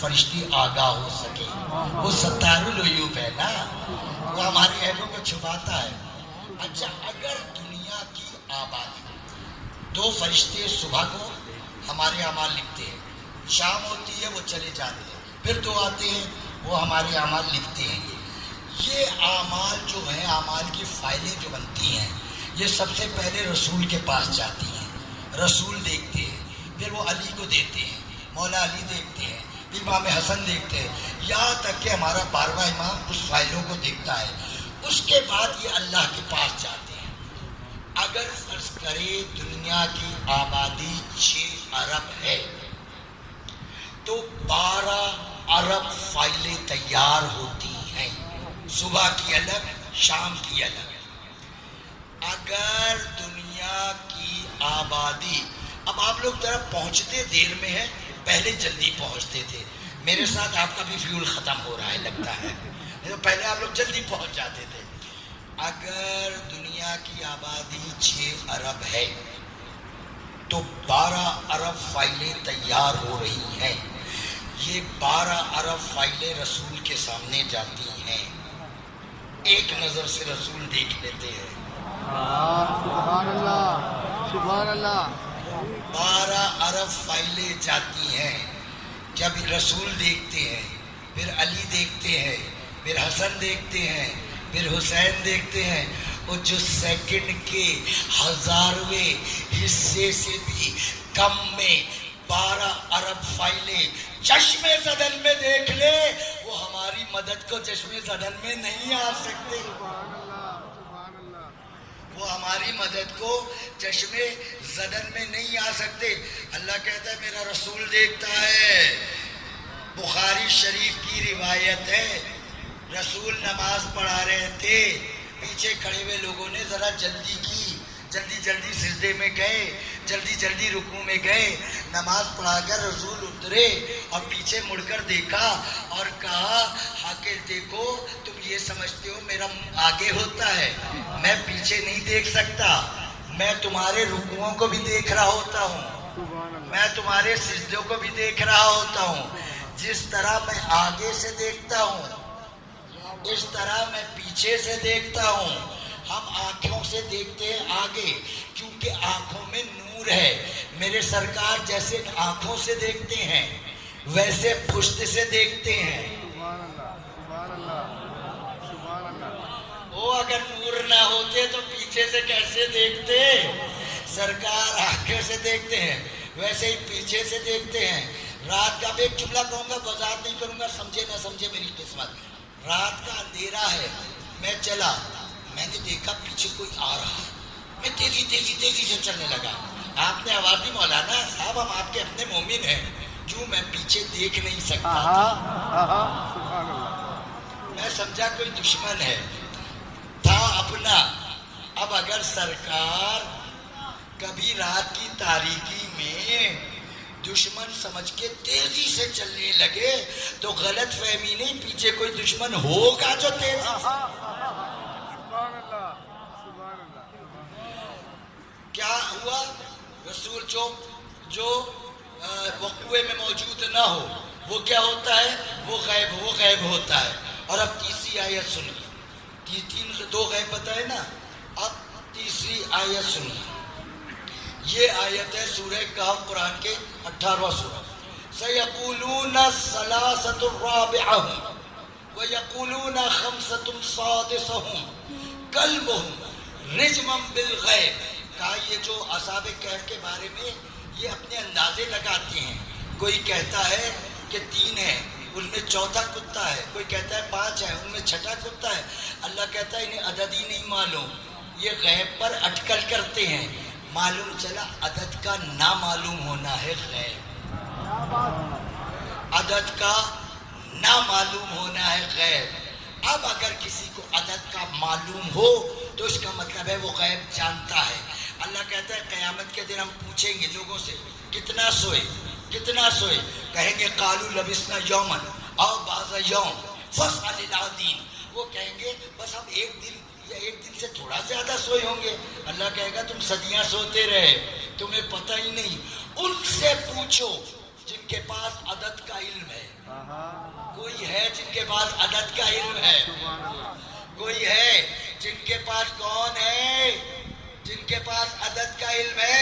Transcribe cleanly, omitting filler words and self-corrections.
فرشتے آگاہ ہو سکے. وہ ستار العیوب ہے نا, وہ ہمارے عیبوں کو چھپاتا ہے. اچھا, اگر دنیا کی آبادی, دو فرشتے صبح کو ہمارے اعمال لکھتے ہیں, شام ہوتی ہے وہ چلے جاتے ہیں, پھر دو آتے ہیں وہ ہمارے اعمال لکھتے ہیں. یہ اعمال جو ہیں, اعمال کی فائلیں جو بنتی ہیں, یہ سب سے پہلے رسول کے پاس جاتی ہیں. رسول دیکھتے ہیں, پھر وہ علی کو دیتے ہیں, مولا علی دیکھتے ہیں, پھر امام حسن دیکھتے ہیں, یہاں تک کہ ہمارا 12واں امام اس فائلوں کو دیکھتا ہے. اس کے بعد یہ اللہ کے پاس جاتے ہیں. اگر فرض کرے دنیا کی آبادی 6 ارب ہے تو 12 ارب فائلیں تیار ہوتی ہیں, صبح کی الگ, شام کی الگ. اگر دنیا کی آبادی, اب آپ لوگ ذرا پہنچتے دیر میں ہیں, پہلے جلدی پہنچتے تھے. میرے ساتھ آپ کا بھی فیول ختم ہو رہا ہے لگتا ہے, پہلے آپ لوگ جلدی پہنچ جاتے تھے. اگر دنیا کی آبادی 6 ارب ہے تو 12 ارب فائلیں تیار ہو رہی ہیں. یہ 12 ارب فائلیں رسول کے سامنے جاتی ہیں. ایک نظر سے رسول دیکھ لیتے ہیں. سبحان اللہ, سبحان اللہ. 12 ارب فائلیں جاتی ہیں. جب رسول دیکھتے ہیں, پھر علی دیکھتے ہیں, پھر حسن دیکھتے ہیں, پھر حسین دیکھتے ہیں. وہ جو سیکنڈ کے 1000ویں حصے سے بھی کم میں 12 ارب فائلیں چشم زدن میں دیکھ لے, وہ ہماری مدد کو چشم زدن میں نہیں آ سکتے. وہ ہماری مدد کو چشم زدن میں نہیں آ سکتے. اللہ کہتا ہے میرا رسول دیکھتا ہے. بخاری شریف کی روایت ہے, رسول نماز پڑھا رہے تھے, پیچھے کھڑے ہوئے لوگوں نے ذرا جلدی کی, جلدی جلدی سجدے میں گئے, جلدی جلدی رکوع میں گئے. نماز پڑھا کر رسول اترے اور پیچھے مڑ کر دیکھا اور کہا کہ دیکھو تم یہ سمجھتے ہو میرا آگے ہوتا ہے, میں پیچھے نہیں دیکھ سکتا. میں تمہارے رکوعوں کو بھی دیکھ رہا ہوتا ہوں, میں تمہارے سجدوں کو بھی دیکھ رہا ہوتا ہوں. جس طرح میں آگے سے دیکھتا ہوں, اس طرح میں پیچھے سے دیکھتا ہوں. ہم آنکھوں سے دیکھتے ہیں آگے, کیونکہ آنکھوں میں نور ہے. میرے سرکار جیسے آنکھوں سے دیکھتے ہیں ویسے پشت سے دیکھتے ہیں. وہ اگر نور نہ ہوتے تو پیچھے سے کیسے دیکھتے؟ سرکار آنکھوں سے دیکھتے ہیں, ویسے ہی پیچھے سے دیکھتے ہیں. رات کا بھی ایک جملہ کہوں گا, وضاحت نہیں کروں گا, سمجھے نہ سمجھے میری قسمت. رات کا اندھیرا ہے, میں چلا, میں نے دیکھا پیچھے کوئی آ رہا ہے, میں تیزی تیزی تیزی سے چلنے لگا. آپ نے آواز دی مولانا صاحب ہم آپ کے اپنے مومن ہیں, کیوں میں پیچھے دیکھ نہیں سکتا تھا. میں سمجھا کوئی دشمن ہے, تھا اپنا. اب اگر سرکار کبھی رات کی تاریکی میں دشمن سمجھ کے تیزی سے چلنے لگے تو غلط فہمی نہیں, پیچھے کوئی دشمن ہوگا جو تیزی سے. کیا ہوا؟ رسول جو وقوع میں موجود نہ ہو وہ کیا ہوتا ہے؟ وہ غیب ہوتا ہے. اور اب تیسری آیت سنیے, دو غیب بتائے نا, اب تیسری آیت سنیے. یہ آیت ہے سورہ کہف, قرآن کے 18واں سورہ. سَيَقُولُونَ ثَلَاثَةٌ رَابِعُهُمْ وَيَقُولُونَ خَمْسَةٌ سَادِسُهُمْ كَلْبُهُمْ رِجْمًا بِالْغَيْبِ. کہا یہ جو اصحاب کہف کے بارے میں یہ اپنے اندازے لگاتے ہیں. کوئی کہتا ہے کہ 3 ہے, ان میں چوتھا کتا ہے. کوئی کہتا ہے 5 ہے, ان میں چھٹا کتا ہے. اللہ کہتا ہے انہیں عدد ہی نہیں معلوم, یہ غیب پر اٹکل کرتے ہیں. معلوم چلا عدد کا نہ معلوم ہونا ہے غیب, عدد کا نہ معلوم ہونا ہے غیب. اب اگر کسی کو عدد کا معلوم ہو تو اس کا مطلب ہے وہ غیب جانتا ہے. اللہ کہتا ہے قیامت کے دن ہم پوچھیں گے لوگوں سے کتنا سوئے, کتنا سوئے. کہیں گے قالوا لبسنا یوما او بعض یوم فاسأل العادین. وہ کہیں گے بس ہم ایک دن یا ایک دن سے تھوڑا زیادہ سوئے ہوں گے. اللہ کہے گا تم صدیاں سوتے رہے, تمہیں پتہ ہی نہیں. ان سے پوچھو جن کے پاس عدد کا علم ہے. کے پاس عدد کا علم ہے؟ سبحان اللہ کوئی ہے جن کے پاس؟ کون ہے جن کے پاس عدد کا علم ہے؟